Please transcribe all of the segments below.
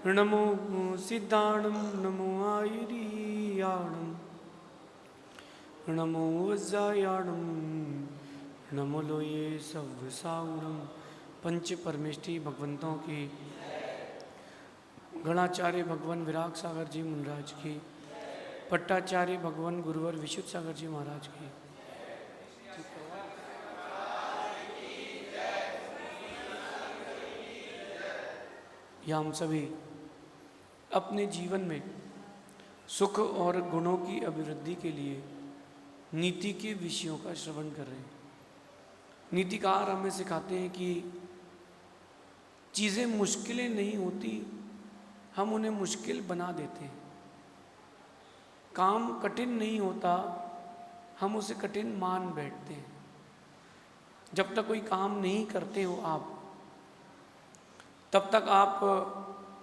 नमो सिद्धाणं नमो आयुर्याणं नमो वज्रायाणं नमो लोये सव्साउणं। पंच परमेष्टि भगवंतों की, गणाचार्य भगवान विराग सागर जी मुनराज की, पट्टाचार्य भगवान गुरुवर विशुद्ध सागर जी महाराज की। या हम सभी अपने जीवन में सुख और गुणों की अभिवृद्धि के लिए नीति के विषयों का श्रवण कर रहे हैं। नीतिकार हमें सिखाते हैं कि चीज़ें मुश्किलें नहीं होती, हम उन्हें मुश्किल बना देते हैं। काम कठिन नहीं होता, हम उसे कठिन मान बैठते हैं। जब तक कोई काम नहीं करते हो आप, तब तक आप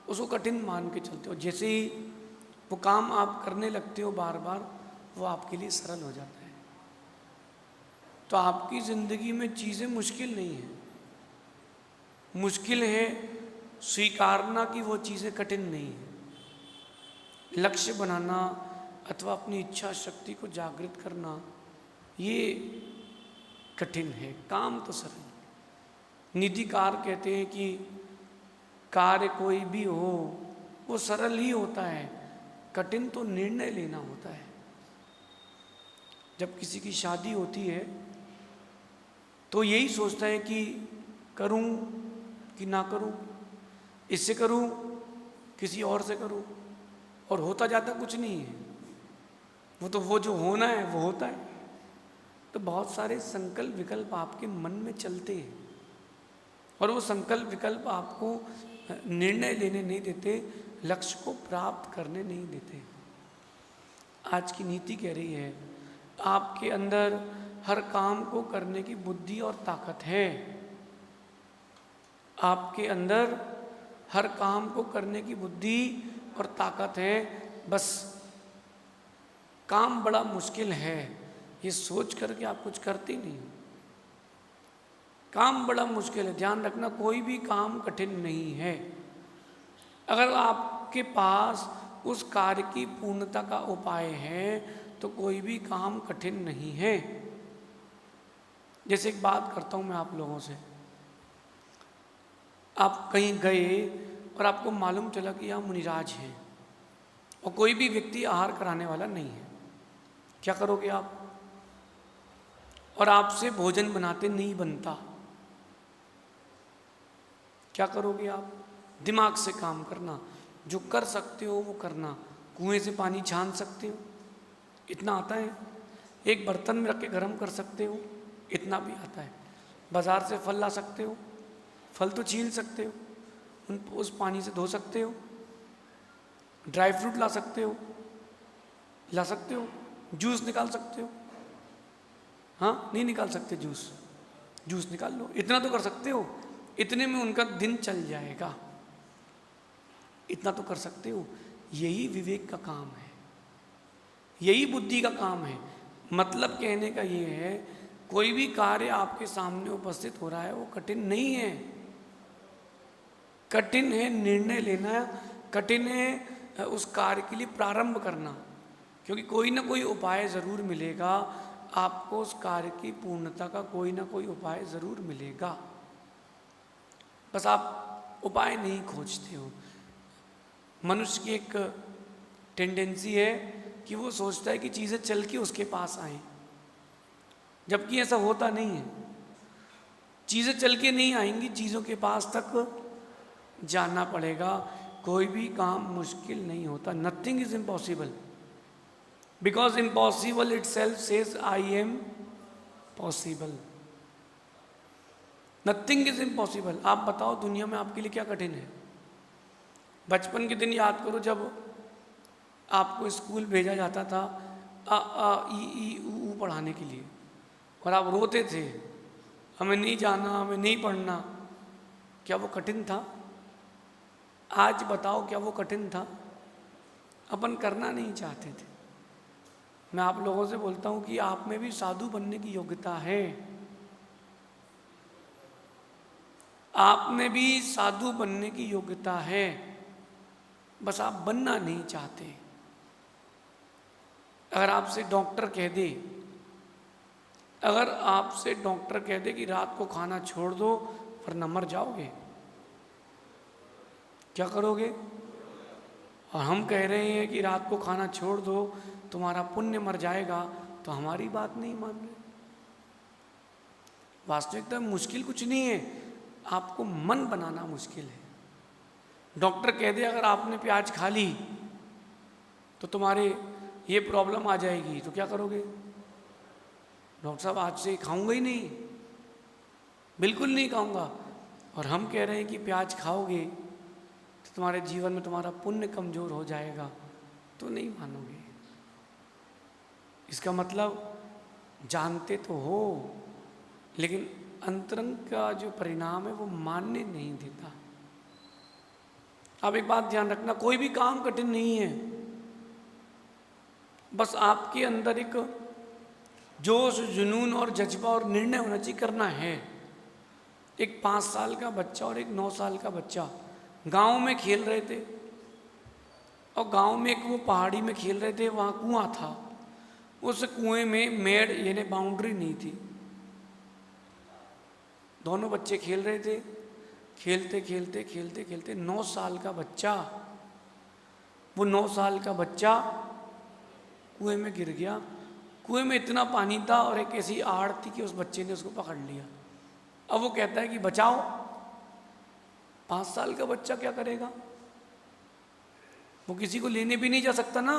उसको कठिन मान के चलते हो। जैसे ही वो काम आप करने लगते हो बार बार, वो आपके लिए सरल हो जाता है। तो आपकी ज़िंदगी में चीज़ें मुश्किल नहीं है। मुश्किल है स्वीकारना कि वो चीज़ें कठिन नहीं है। लक्ष्य बनाना अथवा अपनी इच्छा शक्ति को जागृत करना, ये कठिन है। काम तो सरल। नीतिकार कहते हैं कि कार्य कोई भी हो वो सरल ही होता है, कठिन तो निर्णय लेना होता है। जब किसी की शादी होती है तो यही सोचता है कि करूं कि ना करूं, इससे करूं किसी और से करूं, और होता जाता कुछ नहीं है। वो जो होना है वो होता है। तो बहुत सारे संकल्प विकल्प आपके मन में चलते हैं, और वो संकल्प विकल्प आपको निर्णय लेने नहीं देते, लक्ष्य को प्राप्त करने नहीं देते। आज की नीति कह रही है आपके अंदर हर काम को करने की बुद्धि और ताकत है। आपके अंदर हर काम को करने की बुद्धि और ताकत है, बस काम बड़ा मुश्किल है ये सोच करके आप कुछ करते नहीं। काम बड़ा मुश्किल है, ध्यान रखना, कोई भी काम कठिन नहीं है। अगर आपके पास उस कार्य की पूर्णता का उपाय है तो कोई भी काम कठिन नहीं है। जैसे एक बात करता हूँ मैं आप लोगों से, आप कहीं गए और आपको मालूम चला कि यहाँ मुनिराज हैं और कोई भी व्यक्ति आहार कराने वाला नहीं है, क्या करोगे आप? और आपसे भोजन बनाते नहीं बनता, क्या करोगे आप? दिमाग से काम करना, जो कर सकते हो वो करना। कुएं से पानी छान सकते हो, इतना आता है। एक बर्तन में रख के गर्म कर सकते हो, इतना भी आता है। बाजार से फल ला सकते हो, फल तो छील सकते हो, उस पानी से धो सकते हो। ड्राई फ्रूट ला सकते हो, ला सकते हो। जूस निकाल सकते हो, हाँ नहीं निकाल सकते जूस, जूस निकाल लो, इतना तो कर सकते हो। इतने में उनका दिन चल जाएगा, इतना तो कर सकते हो। यही विवेक का काम है, यही बुद्धि का काम है। मतलब कहने का ये है, कोई भी कार्य आपके सामने उपस्थित हो रहा है वो कठिन नहीं है। कठिन है निर्णय लेना, कठिन है उस कार्य के लिए प्रारंभ करना, क्योंकि कोई ना कोई उपाय ज़रूर मिलेगा आपको। उस कार्य की पूर्णता का कोई ना कोई उपाय ज़रूर मिलेगा, बस आप उपाय नहीं खोजते हो। मनुष्य की एक टेंडेंसी है कि वो सोचता है कि चीज़ें चल के उसके पास आएं, जबकि ऐसा होता नहीं है। चीज़ें चल के नहीं आएंगी, चीज़ों के पास तक जाना पड़ेगा। कोई भी काम मुश्किल नहीं होता। Nothing is impossible, because impossible it self says I am possible. Nothing is impossible. आप बताओ दुनिया में आपके लिए क्या कठिन है? बचपन के दिन याद करो, जब आपको स्कूल भेजा जाता था अ आ ई ऊ पढ़ाने के लिए, और आप रोते थे, हमें नहीं जाना, हमें नहीं पढ़ना। क्या वो कठिन था? आज बताओ क्या वो कठिन था? अपन करना नहीं चाहते थे। मैं आप लोगों से बोलता हूँ कि आप में भी साधु बनने की योग्यता है। आप में भी साधु बनने की योग्यता है। बस आप बनना नहीं चाहते। अगर आपसे डॉक्टर कह दे, अगर आपसे डॉक्टर कह दे कि रात को खाना छोड़ दो वरना मर जाओगे, क्या करोगे? और हम कह रहे हैं कि रात को खाना छोड़ दो, तुम्हारा पुण्य मर जाएगा, तो हमारी बात नहीं मान रहे। वास्तविकता में मुश्किल कुछ नहीं है, आपको मन बनाना मुश्किल है। डॉक्टर कह दे अगर आपने प्याज खा ली तो तुम्हारे ये प्रॉब्लम आ जाएगी, तो क्या करोगे? डॉक्टर साहब आज से खाऊंगा ही नहीं, बिल्कुल नहीं खाऊंगा। और हम कह रहे हैं कि प्याज खाओगे तो तुम्हारे जीवन में तुम्हारा पुण्य कमजोर हो जाएगा, तो नहीं मानोगे। इसका मतलब जानते तो हो, लेकिन अंतरंग का जो परिणाम है वो मानने नहीं देता। अब एक बात ध्यान रखना, कोई भी काम कठिन नहीं है, बस आपके अंदर एक जोश, जुनून और जज्बा और निर्णय होना चाहिए, करना है। एक 5 साल का बच्चा और एक 9 साल का बच्चा गांव में खेल रहे थे, और गांव में एक वो पहाड़ी में खेल रहे थे, वहाँ कुआं था। उस कुएं में मेड़ यानी बाउंड्री नहीं थी। दोनों बच्चे खेल रहे थे, खेलते खेलते खेलते खेलते 9 साल का बच्चा, वो 9 साल का बच्चा कुएं में गिर गया। कुएं में इतना पानी था और एक ऐसी आड़ थी कि उस बच्चे ने उसको पकड़ लिया। अब वो कहता है कि बचाओ। 5 साल का बच्चा क्या करेगा? वो किसी को लेने भी नहीं जा सकता ना।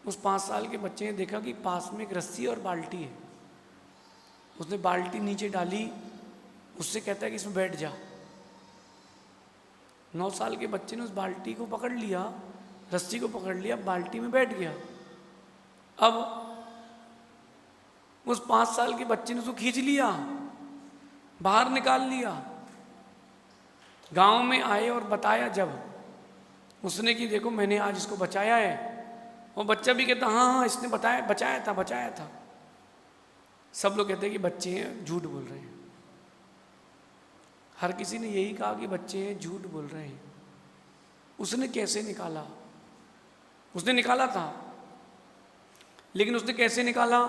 उस 5 साल के बच्चे ने देखा कि पास में एक रस्सी और बाल्टी है। उसने बाल्टी नीचे डाली, उससे कहता है कि इसमें बैठ जा। 9 साल के बच्चे ने उस बाल्टी को पकड़ लिया, रस्सी को पकड़ लिया, बाल्टी में बैठ गया। अब उस 5 साल के बच्चे ने उसको खींच लिया, बाहर निकाल लिया। गांव में आए और बताया जब उसने कि देखो मैंने आज इसको बचाया है, वो बच्चा भी कहता हाँ हाँ इसने बचाया था। सब लोग कहते हैं कि बच्चे हैं, झूठ बोल रहे हैं। हर किसी ने यही कहा कि बच्चे हैं, झूठ बोल रहे हैं। उसने कैसे निकाला? उसने निकाला था, लेकिन उसने कैसे निकाला?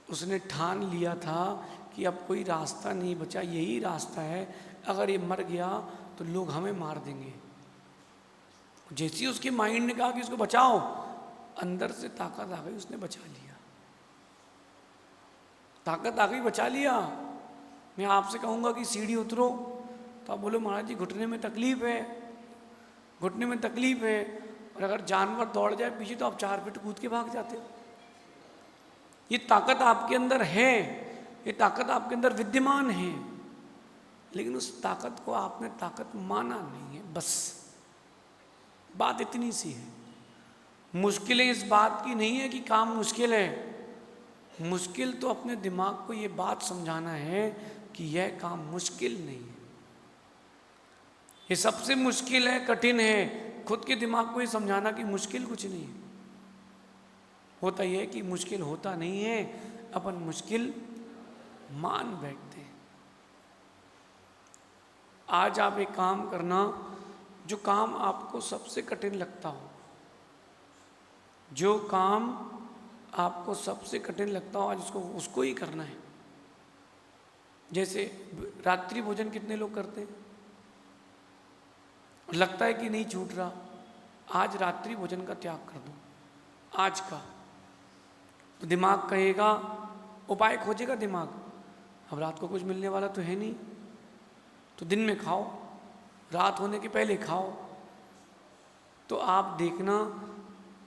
उसने ठान लिया था कि अब कोई रास्ता नहीं बचा, यही रास्ता है। अगर ये मर गया तो लोग हमें मार देंगे। जैसे ही उसके माइंड ने कहा कि उसको बचाओ, अंदर से ताकत आ गई, उसने बचा लिया। ताकत आ गई, बचा लिया। मैं आपसे कहूँगा कि सीढ़ी उतरो तो आप बोलो महाराज जी घुटने में तकलीफ है, घुटने में तकलीफ है। और अगर जानवर दौड़ जाए पीछे तो आप 4 फीट कूद के भाग जाते हो। ये ताकत आपके अंदर है, ये ताकत आपके अंदर विद्यमान है, लेकिन उस ताकत को आपने ताकत माना नहीं है। बस बात इतनी सी है। मुश्किलें इस बात की नहीं है कि काम मुश्किल है, मुश्किल तो अपने दिमाग को ये बात समझाना है कि यह काम मुश्किल नहीं है। ये सबसे मुश्किल है, कठिन है, खुद के दिमाग को ये समझाना कि मुश्किल कुछ नहीं है। होता यह है कि मुश्किल होता नहीं है, अपन मुश्किल मान बैठते हैं। आज आप एक काम करना, जो काम आपको सबसे कठिन लगता हो, जो काम आपको सबसे कठिन लगता हो, आज उसको ही करना है। जैसे रात्रि भोजन कितने लोग करते हैं? लगता है कि नहीं छूट रहा, आज रात्रि भोजन का त्याग कर दो, आज का। तो दिमाग कहेगा, उपाय खोजेगा दिमाग, अब रात को कुछ मिलने वाला तो है नहीं, तो दिन में खाओ, रात होने के पहले खाओ। तो आप देखना,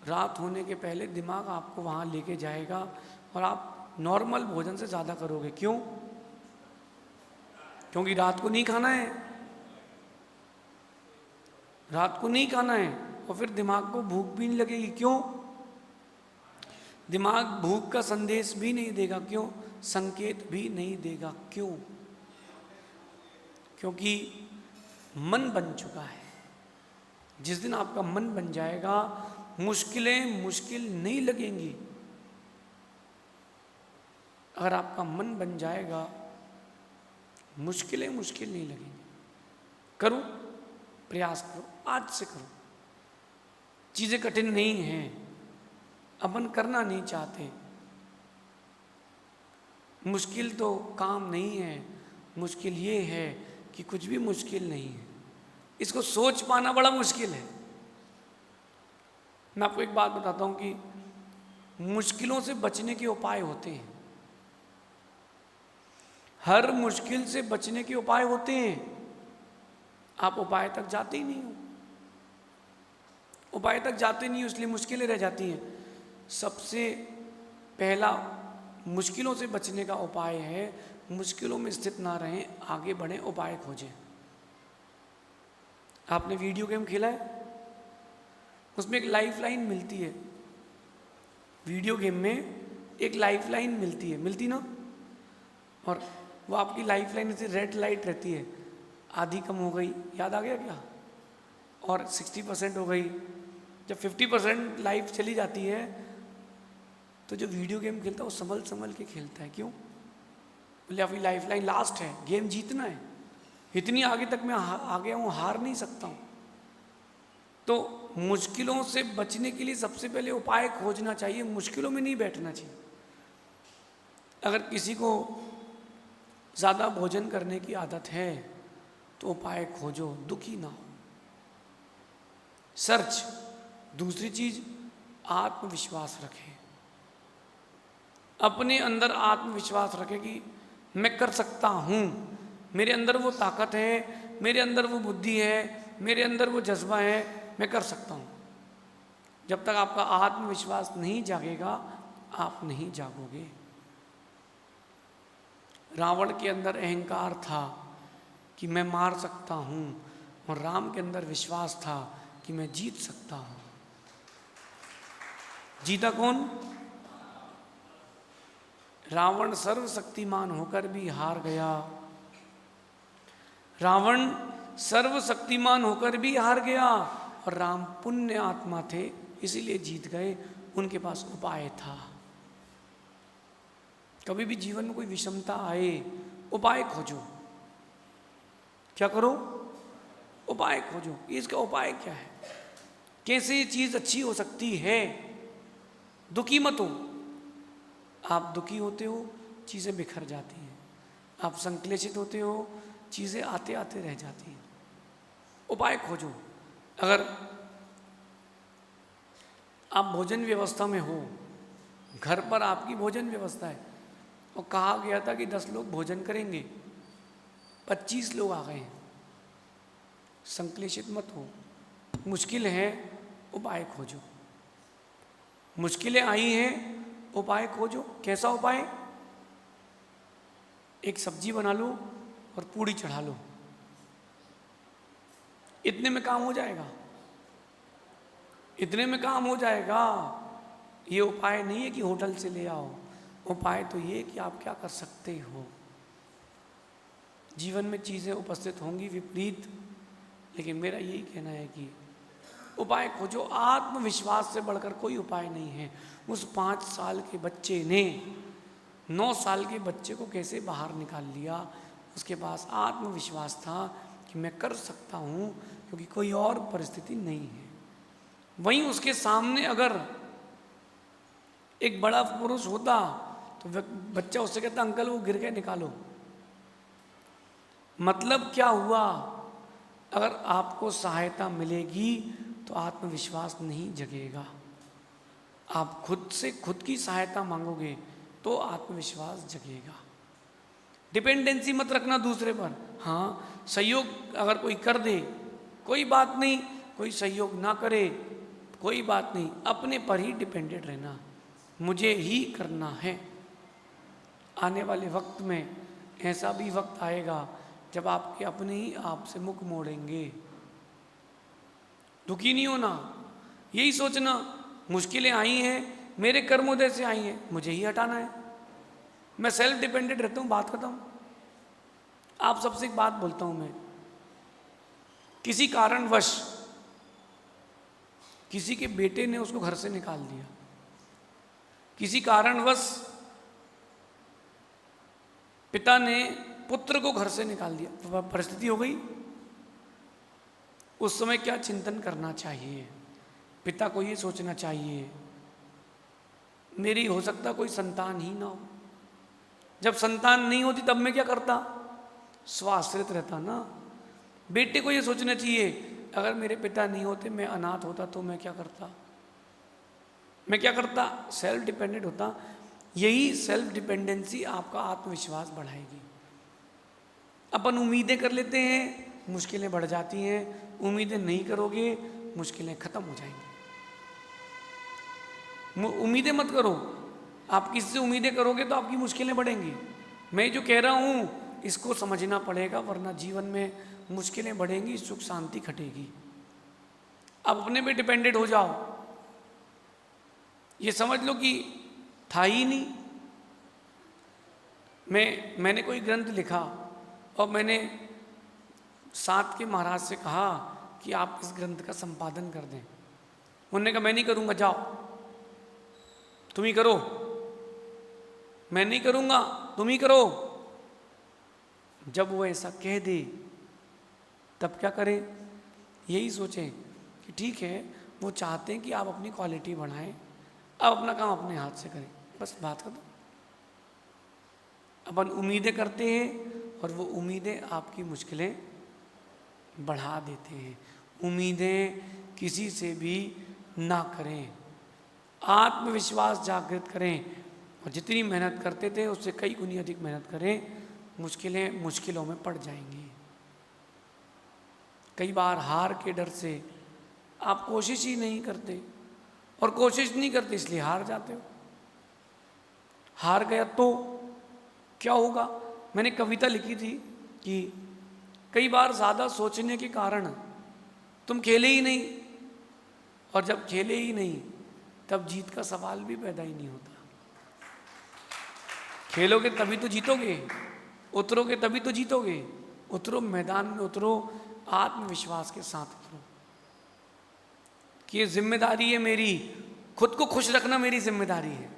रात होने के पहले दिमाग आपको वहाँ लेके जाएगा और आप नॉर्मल भोजन से ज़्यादा करोगे। क्यों? क्योंकि रात को नहीं खाना है, रात को नहीं खाना है, और फिर दिमाग को भूख भी नहीं लगेगी। क्यों? दिमाग भूख का संदेश भी नहीं देगा। क्यों? संकेत भी नहीं देगा। क्यों? क्योंकि मन बन चुका है। जिस दिन आपका मन बन जाएगा, मुश्किलें मुश्किल नहीं लगेंगी। अगर आपका मन बन जाएगा, मुश्किलें मुश्किल नहीं लगेंगी। करूं? प्रयास करो, आज से करो। चीज़ें कठिन नहीं हैं, अपन करना नहीं चाहते। मुश्किल तो काम नहीं है, मुश्किल ये है कि कुछ भी मुश्किल नहीं है, इसको सोच पाना बड़ा मुश्किल है। मैं आपको एक बात बताता हूँ कि मुश्किलों से बचने के उपाय होते हैं। हर मुश्किल से बचने के उपाय होते हैं, आप उपाय तक जाते ही नहीं हो। उपाय तक जाते नहीं हो, इसलिए मुश्किलें रह जाती हैं। सबसे पहला मुश्किलों से बचने का उपाय है, मुश्किलों में स्थित ना रहें, आगे बढ़ें, उपाय खोजें। आपने वीडियो गेम खेला है? उसमें एक लाइफ लाइन मिलती है। वीडियो गेम में एक लाइफ लाइन मिलती है, मिलती ना? और वो आपकी लाइफ लाइन से रेड लाइट रहती है, आधी कम हो गई, याद आ गया क्या? और 60% हो गई। जब 50% लाइफ चली जाती है तो जो वीडियो गेम खेलता है वो संभल संभल के खेलता है। क्यों? बोले आपकी लाइफ लाइन लास्ट है, गेम जीतना है, इतनी आगे तक मैं आ गया हूँ, हार नहीं सकता हूँ। तो मुश्किलों से बचने के लिए सबसे पहले उपाय खोजना चाहिए, मुश्किलों में नहीं बैठना चाहिए। अगर किसी को ज़्यादा भोजन करने की आदत है तो उपाय खोजो, दुखी ना हो। सर्च। दूसरी चीज, आत्मविश्वास रखें, अपने अंदर आत्मविश्वास रखें कि मैं कर सकता हूँ, मेरे अंदर वो ताकत है, मेरे अंदर वो बुद्धि है, मेरे अंदर वो जज्बा है, मैं कर सकता हूँ। जब तक आपका आत्मविश्वास नहीं जागेगा, आप नहीं जागोगे। रावण के अंदर अहंकार था कि मैं मार सकता हूँ, और राम के अंदर विश्वास था कि मैं जीत सकता हूँ। जीता कौन? रावण सर्वशक्तिमान होकर भी हार गया। रावण सर्वशक्तिमान होकर भी हार गया, और राम पुण्य आत्मा थे इसीलिए जीत गए, उनके पास उपाय था। कभी भी जीवन में कोई विषमता आए, उपाय खोजो। क्या करो? उपाय खोजो। इसका उपाय क्या है, कैसे ये चीज अच्छी हो सकती है। दुखी मत हो। आप दुखी होते हो, चीजें बिखर जाती हैं। आप संक्लेशित होते हो, चीजें आते आते रह जाती हैं। उपाय खोजो। अगर आप भोजन व्यवस्था में हो, घर पर आपकी भोजन व्यवस्था है, और कहा गया था कि 10 लोग भोजन करेंगे, 25 लोग आ गए हैं, संक्लेशित मत हो। मुश्किल है, उपाय खोजो। मुश्किलें आई हैं, उपाय खोजो। कैसा उपाय? एक सब्जी बना लो और पूड़ी चढ़ा लो, इतने में काम हो जाएगा, इतने में काम हो जाएगा। ये उपाय नहीं है कि होटल से ले आओ। उपाय तो ये कि आप क्या कर सकते हो। जीवन में चीज़ें उपस्थित होंगी विपरीत, लेकिन मेरा यही कहना है कि उपाय खोजो। आत्मविश्वास से बढ़कर कोई उपाय नहीं है। उस 5 साल के बच्चे ने 9 साल के बच्चे को कैसे बाहर निकाल लिया? उसके पास आत्मविश्वास था कि मैं कर सकता हूँ, क्योंकि कोई और परिस्थिति नहीं है। वहीं उसके सामने अगर एक बड़ा पुरुष होता तो बच्चा उससे कहता अंकल वो गिर के निकालो। मतलब क्या हुआ? अगर आपको सहायता मिलेगी तो आत्मविश्वास नहीं जगेगा। आप खुद से खुद की सहायता मांगोगे तो आत्मविश्वास जगेगा। डिपेंडेंसी मत रखना दूसरे पर। हाँ, सहयोग अगर कोई कर दे कोई बात नहीं, कोई सहयोग ना करे कोई बात नहीं, अपने पर ही डिपेंडेंट रहना, मुझे ही करना है। आने वाले वक्त में ऐसा भी वक्त आएगा जब आपके अपने ही आप से मुख मोड़ेंगे। दुखी नहीं होना, यही सोचना मुश्किलें आई हैं, मेरे कर्मोदय से आई हैं, मुझे ही हटाना है। मैं सेल्फ डिपेंडेंट रहता हूँ, बात खत्म। आप सबसे एक बात बोलता हूँ मैं, किसी कारणवश किसी के बेटे ने उसको घर से निकाल दिया, किसी कारणवश पिता ने पुत्र को घर से निकाल दिया, परिस्थिति हो गई, उस समय क्या चिंतन करना चाहिए? पिता को ये सोचना चाहिए मेरी हो सकता कोई संतान ही ना हो। जब संतान नहीं होती तब मैं क्या करता? स्वाश्रित रहता ना। बेटे को ये सोचना चाहिए अगर मेरे पिता नहीं होते, मैं अनाथ होता तो मैं क्या करता? मैं क्या करता? सेल्फ डिपेंडेंट होता। यही सेल्फ डिपेंडेंसी आपका आत्मविश्वास बढ़ाएगी। अपन उम्मीदें कर लेते हैं, मुश्किलें बढ़ जाती हैं। उम्मीदें नहीं करोगे, मुश्किलें खत्म हो जाएंगी। उम्मीदें मत करो। आप किससे उम्मीदें करोगे तो आपकी मुश्किलें बढ़ेंगी। मैं जो कह रहा हूँ इसको समझना पड़ेगा, वरना जीवन में मुश्किलें बढ़ेंगी, सुख शांति घटेगी। आप अपने पे डिपेंडेंट हो जाओ, ये समझ लो कि था ही नहीं। मैंने कोई ग्रंथ लिखा और मैंने साथ के महाराज से कहा कि आप इस ग्रंथ का संपादन कर दें। उन्होंने कहा मैं नहीं करूँगा, जाओ तुम ही करो। मैं नहीं करूँगा, तुम ही करो। जब वो ऐसा कह दे तब क्या करें? यही सोचें कि ठीक है, वो चाहते हैं कि आप अपनी क्वालिटी बढ़ाएं, अब अपना काम अपने हाथ से करें, बस बात खत्म। अपन उम्मीदें करते हैं और वो उम्मीदें आपकी मुश्किलें बढ़ा देते हैं। उम्मीदें किसी से भी ना करें, आत्मविश्वास जागृत करें और जितनी मेहनत करते थे उससे कई गुनी अधिक मेहनत करें। मुश्किलों में पड़ जाएंगी। कई बार हार के डर से आप कोशिश ही नहीं करते, और कोशिश नहीं करते इसलिए हार जाते हो। हार गया तो क्या होगा? मैंने कविता लिखी थी कि कई बार ज़्यादा सोचने के कारण तुम खेले ही नहीं, और जब खेले ही नहीं तब जीत का सवाल भी पैदा ही नहीं होता। खेलोगे तभी तो जीतोगे, उतरोगे तभी तो जीतोगे। उतरो, मैदान में उतरो, आत्मविश्वास के साथ उतरो कि ये जिम्मेदारी है मेरी, खुद को खुश रखना मेरी जिम्मेदारी है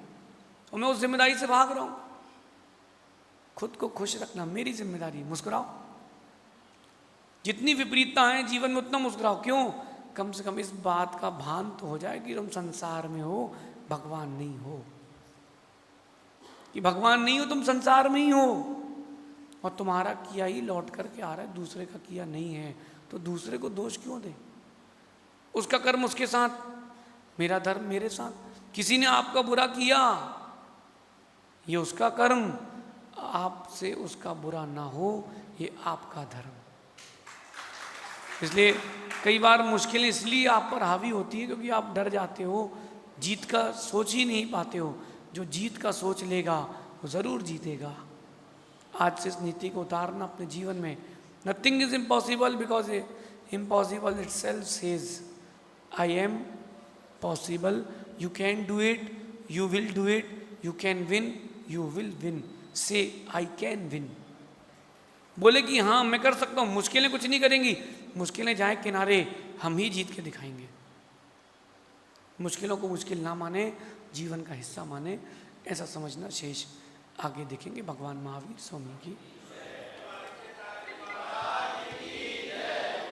और मैं उस जिम्मेदारी से भाग रहा हूं। खुद को खुश रखना मेरी जिम्मेदारी। मुस्कुराओ, जितनी विपरीतता है जीवन में उतना मुस्कुराओ। क्यों? कम से कम इस बात का भान तो हो जाए कि तुम संसार में हो, भगवान नहीं हो। कि भगवान नहीं हो, तुम संसार में ही हो और तुम्हारा किया ही लौट करके आ रहा है, दूसरे का किया नहीं है। तो दूसरे को दोष क्यों दे? उसका कर्म उसके साथ, मेरा धर्म मेरे साथ। किसी ने आपका बुरा किया, ये उसका कर्म, आपसे उसका बुरा ना हो, ये आपका धर्म। इसलिए कई बार मुश्किलें इसलिए आप पर हावी होती है क्योंकि आप डर जाते हो, जीत का सोच ही नहीं पाते हो। जो जीत का सोच लेगा वो ज़रूर जीतेगा। आज से इस नीति को उतारना अपने जीवन में। Nothing is impossible because impossible it self says I am possible. You can do it, you will do it, you can win, you will win. से आई कैन विन। बोले कि हाँ मैं कर सकता हूँ, मुश्किलें कुछ नहीं करेंगी। मुश्किलें जाए किनारे, हम ही जीत के दिखाएंगे। मुश्किलों को मुश्किल ना माने, जीवन का हिस्सा माने, ऐसा समझना शेष। आगे देखेंगे। भगवान महावीर स्वामी की